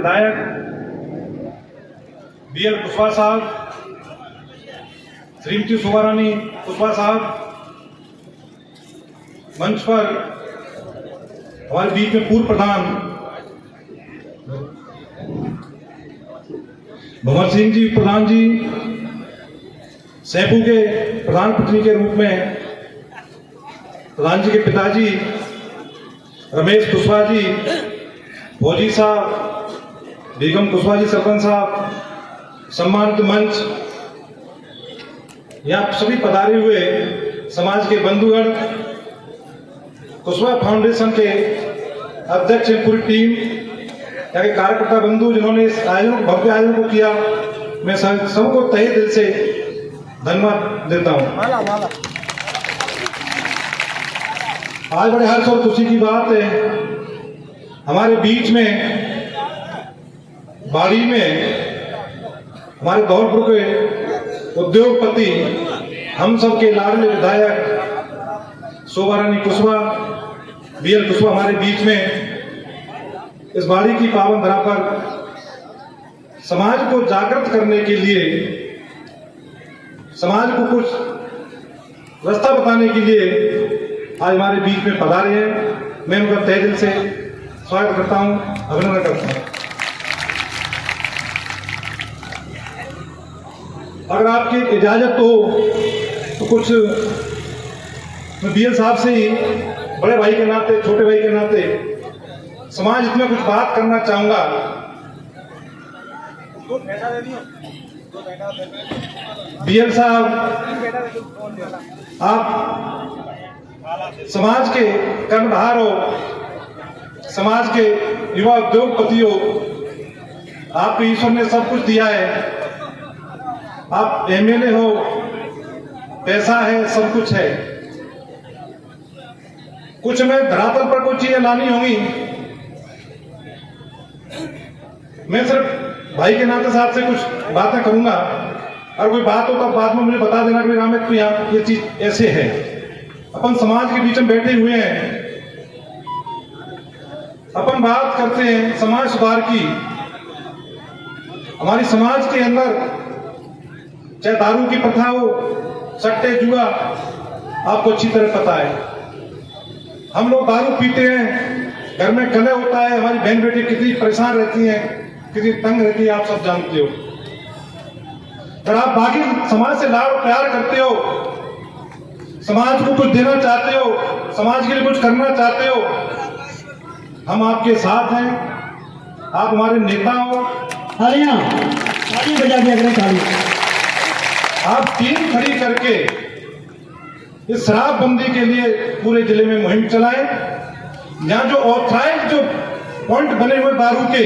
विधायक BL कुशवाहा साहब, श्रीमती शोभा रानी कुशवाहा साहब, मंच पर हमारे बीच में पूर्व प्रधान भंवर सिंह जी प्रधान जी, सैपू के प्रधान पत्नी के रूप में प्रधान जी के पिताजी रमेश कुशवाहा जी, फौजी साहब, बेगम कुशवाहा जी सरपंच साहब, सम्मानित मंच, यहाँ सभी पधारे हुए समाज के बंधुगण, कुशवाहा फाउंडेशन के अध्यक्ष पूरी टीम, यहाँ के कार्यकर्ता बंधु जिन्होंने इस आयोजन भव्य आयोजन को किया, मैं सबको तहे दिल से धन्यवाद देता हूँ। आज बड़े हर्ष और खुशी की बात है, हमारे बीच में बाड़ी में हमारे धौलपुर के उद्योगपति, हम सबके लाडले विधायक शोभा रानी कुशवाहा, BL कुशवाहा हमारे बीच में इस बाड़ी की पावन धरा पर समाज को जागृत करने के लिए, समाज को कुछ रास्ता बताने के लिए आज हमारे बीच में पधारे हैं। मैं उनका तहे दिल से स्वागत करता हूं, अभिनंदन करता हूं। अगर आपकी इजाजत हो तो कुछ मैं BL साहब से ही बड़े भाई के नाते, छोटे भाई के नाते समाज में कुछ बात करना चाहूंगा। BL साहब, आप समाज के कर्णधार हो, समाज के युवा उद्योगपति हो, आपको ईश्वर ने सब कुछ दिया है, आप MLA हो, पैसा है, सब कुछ है, कुछ में धरातल पर कुछ चीजें लानी होंगी। मैं सिर्फ भाई के नाते साहब से कुछ बातें करूंगा, और कोई बात हो तो बाद में मुझे बता देना कि रामेश तो यहाँ ये चीज ऐसे है। अपन समाज के बीच में बैठे हुए हैं, अपन बात करते हैं समाज सुधार की। हमारी समाज के अंदर चाहे दारू की प्रथा हो, सट्टे जुआ, आपको अच्छी तरह पता है। हम लोग दारू पीते हैं, घर में कलह होता है, हमारी बहन बेटी कितनी परेशान रहती हैं, कितनी तंग रहती है, आप सब जानते हो। अगर आप बाकी समाज से लाड़ प्यार करते हो, समाज को कुछ देना चाहते हो, समाज के लिए कुछ करना चाहते हो, हम आपके साथ हैं। आप हमारे नेता हो। तालियां बजा दिया करें, तालियां। आप टीम खड़ी करके इस शराबबंदी के लिए पूरे जिले में मुहिम चलाएं। यहाँ जो ऑथराइज जो पॉइंट बने हुए दारू के,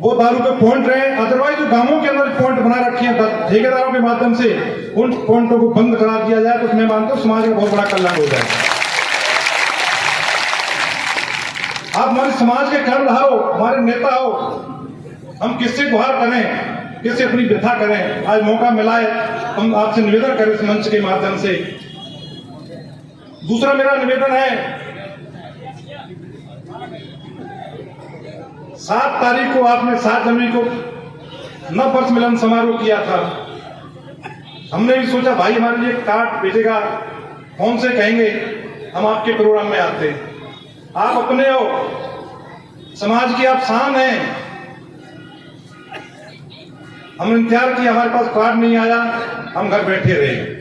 वो दारू के पॉइंट रहे। अदरवाइज जो गांवों के अंदर पॉइंट बना रखी है ठेकेदारों के माध्यम से, उन पॉइंटों को बंद करा दिया जाए तो मैं मानता हूं समाज में बहुत बड़ा कल्याण हो जाए। आप हमारे समाज के कर्णधार हो, हमारे नेता हो, हम किससे गुहार करें, किससे अपनी व्यथा करें। आज मौका मिला है, हम आपसे निवेदन करें इस मंच के माध्यम से। दूसरा मेरा निवेदन है, 7 तारीख को आपने 7 जनवरी को नववर्ष मिलन समारोह किया था। हमने भी सोचा भाई हमारे लिए कार्ड भेजेगा, फोन से कहेंगे हम आपके प्रोग्राम में आते। आप अपने हो, समाज की आप शान हैं। हमने इंतजार किया, हमारे पास कार्ड नहीं आया, हम घर बैठे रहे।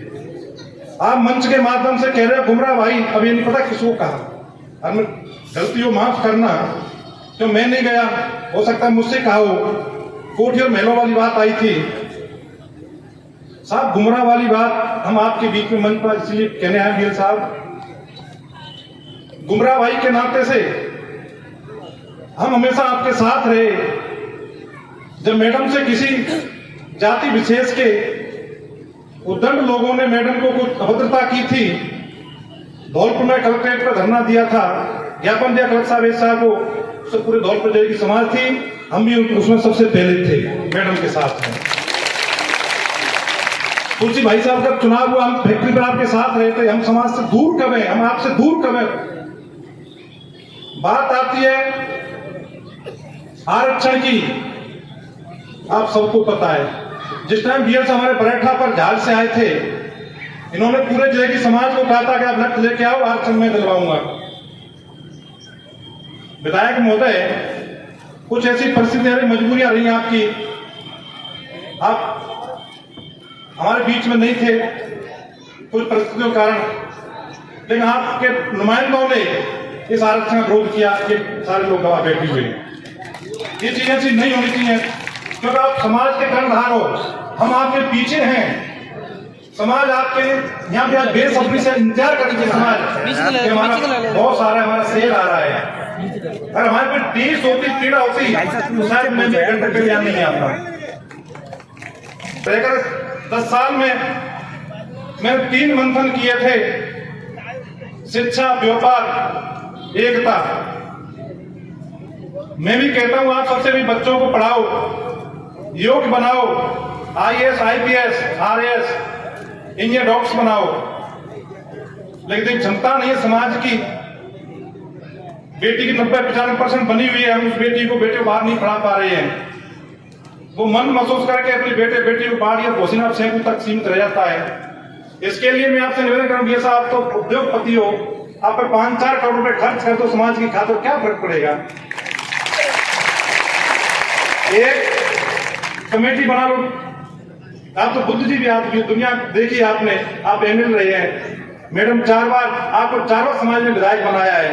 आप मंच के माध्यम से कह रहे हो गुमराह भाई, अब ये नहीं पता किसको कहा। हमें गलती हो माफ करना, जो मैं नहीं गया, हो सकता है मुझसे कहा हो। कोठी और महलों वाली बात आई थी साहब, गुमराह वाली बात हम आपके बीच में मंच पर इसलिए कहने आए BL साहब, गुमराह भाई के नाते से हम हमेशा आपके साथ रहे। जब मैडम से किसी जाति विशेष के उद्दंड लोगों ने मैडम को कुछ अभद्रता की थी, धौलपुर में कलेक्ट्रेट पर धरना दिया था, ज्ञापन दिया कलेक्टर साहब को, उससे पूरे धौलपुर जिले की समाज थी, हम भी उसमें सबसे पहले थे मैडम के साथ में। तुलसी भाई साहब का चुनाव हुआ, हम फैक्ट्री पर आपके साथ रहे थे। हम समाज से दूर कब है, हम आपसे दूर कब है। बात आती है आरक्षण की आप सबको पता है, जिस टाइम बीएस हमारे बरेठा पर झाल से आए थे, इन्होंने पूरे जिले की समाज को कहा था कि आप लक्ष्य लेके आओ, आरक्षण में दिलवाऊंगा। विधायक महोदय, कुछ ऐसी परिस्थितियां रही, मजबूरियां रही आपकी, आप हमारे बीच में नहीं थे कुछ परिस्थितियों के कारण, लेकिन आपके नुमाइंदों ने इस आरक्षण का विरोध किया। ये सारे लोग गवाह बैठे हुए हैं। ये चीजें ऐसी नहीं होनी चाहिए, क्योंकि आप समाज के कर्णधार हो, हम आपके पीछे हैं। समाज आपके यहाँ पे आज बेसब्री से इंतजार करेंगे समाज, हमारा बहुत सारा हमारा सेल आ रहा है। अगर हमारे पे 30 होती, पीड़ा होती, तो शायद मैं घंटे पे यहाँ नहीं आता। तो अगर 10 साल में मैंने 3 मंथन किए थे, शिक्षा, व्यापार, एकता। मैं भी कहता हूं आप सबसे भी बच्चों को पढ़ाओ, योग्य बनाओ, IAS, IPS, RAS, engineer, doctors बनाओ। लेकिन क्षमता नहीं है समाज की। बेटी की 90-95% बनी हुई है, हम उस बेटी को बाहर नहीं पढ़ा पा रहे हैं। वो मन महसूस करके अपने बेटी को बाहर या भोसिना सेंकू तक सीमित रह जाता है। इसके लिए मैं आपसे निवेदन करूंगी, ये साहब तो उद्योगपति हो, आप पे 5-4 करोड़ रुपए खर्च कर दो समाज की खातिर, क्या फर्क पड़ेगा? एक कमेटी बना लो। आप तो बुद्धिजीवी आदमी, दुनिया देखी आपने, आप MLA रहे हैं, मैडम 4 बार, आपको 4 बार समाज में विधायक बनाया है।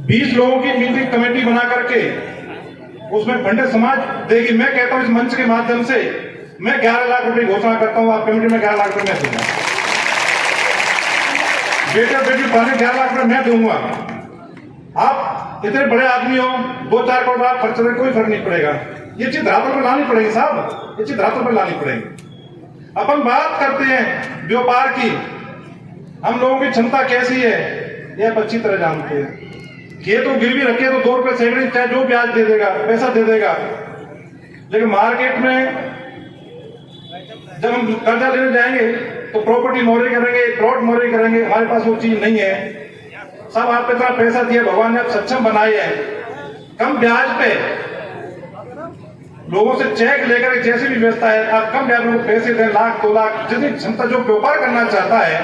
20 लोगों की मीटिंग कमेटी बना करके उसमें फंडे समाज देगी। मैं कहता हूं इस मंच के माध्यम से मैं 11 लाख रुपए घोषणा करता हूं, आप कमेटी में 11 लाख रुपए मैं दूंगा। बेटी पढ़ाने 11 लाख रुपए मैं दूंगा। आप इतने बड़े आदमी हो, 2-4 करोड़ आप खर्च करें, कोई फर्क नहीं पड़ेगा। ये चीज धरातल पर लानी पड़ेगी साहब, ये चीज धरातल पर लानी पड़ेगी। अपन बात करते हैं व्यापार की, हम लोगों की क्षमता कैसी है ये आप अच्छी तरह जानते हैं। ये तो गिरवी रखे तो 2 रुपए सैकड़े, चाहे जो ब्याज दे देगा, पैसा दे देगा, लेकिन मार्केट में जब हम कर्जा लेने जाएंगे तो प्रॉपर्टी मोहरे करेंगे, प्लॉट मोहरे करेंगे। हमारे पास वो चीज नहीं है। सब आप इतना पैसा दिया, भगवान ने आप सक्षम बनाए हैं, कम ब्याज पे लोगों से चेक लेकर जैसी भी व्यवस्था है, आप कम ब्याज में पैसे दें, 1 लाख 2 लाख, जितनी क्षमता जो व्यापार करना चाहता है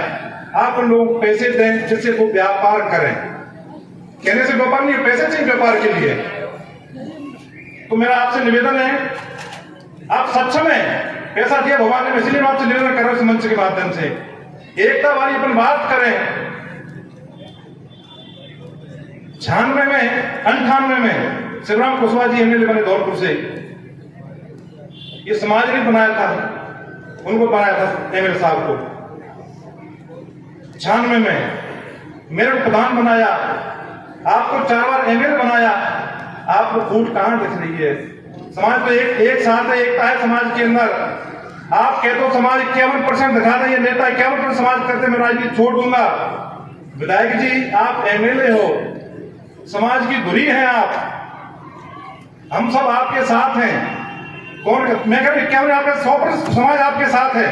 आप उन लोगों को पैसे दें जिससे वो व्यापार करें। कहने से व्यापार नहीं, पैसे चाहिए व्यापार के लिए। तो मेरा आपसे निवेदन है, आप सक्षम है, पैसा दिया भगवान ने, इसलिए मैं आपसे निवेदन कर रहा हूं इस मंच के माध्यम से, एकता वाली अपन बात करें। 96 में 98 में शिवराम कुशवाहा जी MLA बने धौलपुर से। ये समाज ने बनाया था, उनको बनाया था MLA साहब को। 96 में मेरे को प्रधान बनाया, आपको 4 बार MLA बनाया। आपको फूट कहां दिख रही है? समाज तो एक साथ है, एकता है समाज के अंदर। आप कहते हो समाज 51% दिखा रही है, नेता 51% समाज करते, मैं राजनीति छोड़ दूंगा। विधायक जी आप MLA हो, समाज की धुरी है आप, हम सब आपके साथ हैं। कौन मैं कह रहा 51 आपके 100% समाज आपके साथ है।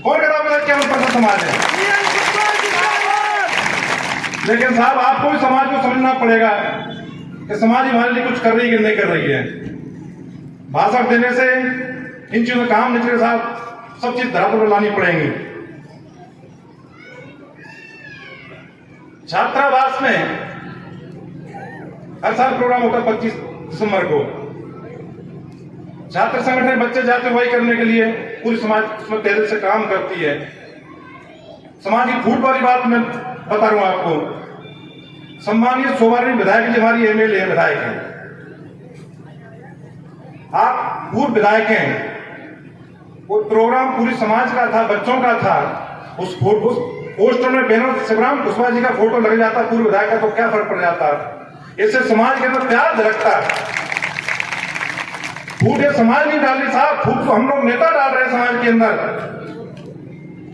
कौन कहता है 51% समाज है? लेकिन साहब आपको भी समाज को समझना पड़ेगा कि समाज हमारे लिए कुछ कर रही है कि नहीं कर रही है। भाषण देने से इन चीजों का काम निकले साहब, सब चीज धरातल पर लानी पड़ेंगी। छात्रावास में हर साल प्रोग्राम होता है 25 दिसंबर को। छात्र संगठन बच्चे जाते वही करने के लिए, पूरी समाज उसमें तेजी से काम करती है। समाज की फूट वाली बात मैं बता रहा हूं आपको। सम्मानित सौभाग्य विधायक जी हमारी MLA विधायक हैं, आप पूर्व विधायक हैं। वो प्रोग्राम पूरी समाज का था, बच्चों का था। उस पोस्टर में बैनर शिवराम कुशवाहा जी का फोटो लग जाता पूर्व विधायक का, तो क्या फर्क पड़ जाता? इससे समाज के अंदर प्यार धड़कता। फूट ये समाज नहीं डाल रही साहब, फूट तो हम लोग नेता डाल रहे हैं समाज के अंदर।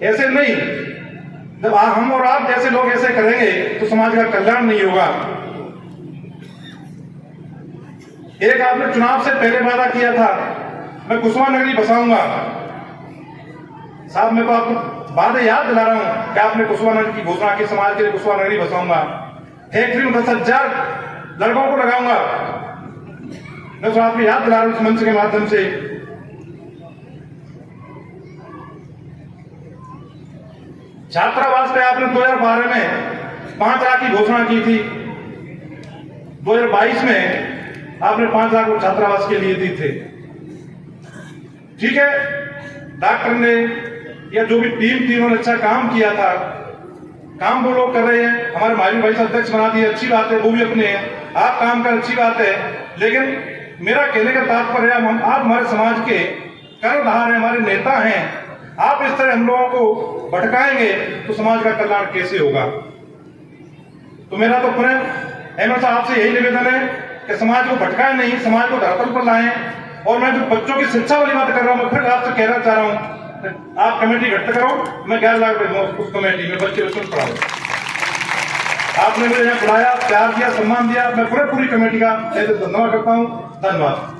ऐसे नहीं, जब हम और आप जैसे लोग ऐसे करेंगे तो समाज का कल्याण नहीं होगा। एक आपने चुनाव से पहले वादा किया था, मैं कुशवाहा नगरी बसाऊंगा। साहब मैं तो आपको वादे याद दिला रहा हूं कि आपने कुशवाहा नगरी की घोषणा की, समाज के लिए कुशवाहा नगरी बसाऊंगा। फैक्ट्री में 10,000 लड़कों को लगाऊंगा। मैं तो आपको याद दिला रहा हूं इस मंच के माध्यम से, छात्रावास पे आपने 2012 में 5 लाख की घोषणा की थी, 2022 में आपने 5 लाख छात्रावास के लिए दी थे। ठीक है, डॉक्टर ने या जो भी टीम थी उन्होंने अच्छा काम किया था, काम वो लोग कर रहे हैं, हमारे माली भाई से अध्यक्ष बना दिए, अच्छी बात है, वो भी अपने हैं, आप काम कर अच्छी बात है। लेकिन मेरा कहने का तात्पर्य आप हमारे समाज के कर्णधार हैं, हमारे नेता हैं, आप इस तरह हम लोगों को भटकाएंगे तो समाज का कल्याण कैसे होगा। तो मेरा तो पुनः हमेशा आपसे यही निवेदन है कि समाज को भटकाएं नहीं, समाज को धरातल पर लाएं। और मैं जो बच्चों की शिक्षा वाली बात कर रहा हूं, मैं फिर आपसे कहना चाह रहा हूं, आप कमेटी गठित करो, मैं 11 लाख रुपए उस कमेटी में बच्चे उसमें पढ़ाऊं। आपने मुझे यहाँ बुलाया, प्यार दिया, सम्मान दिया, मैं पूरी कमेटी का धन्यवाद करता हूं। धन्यवाद।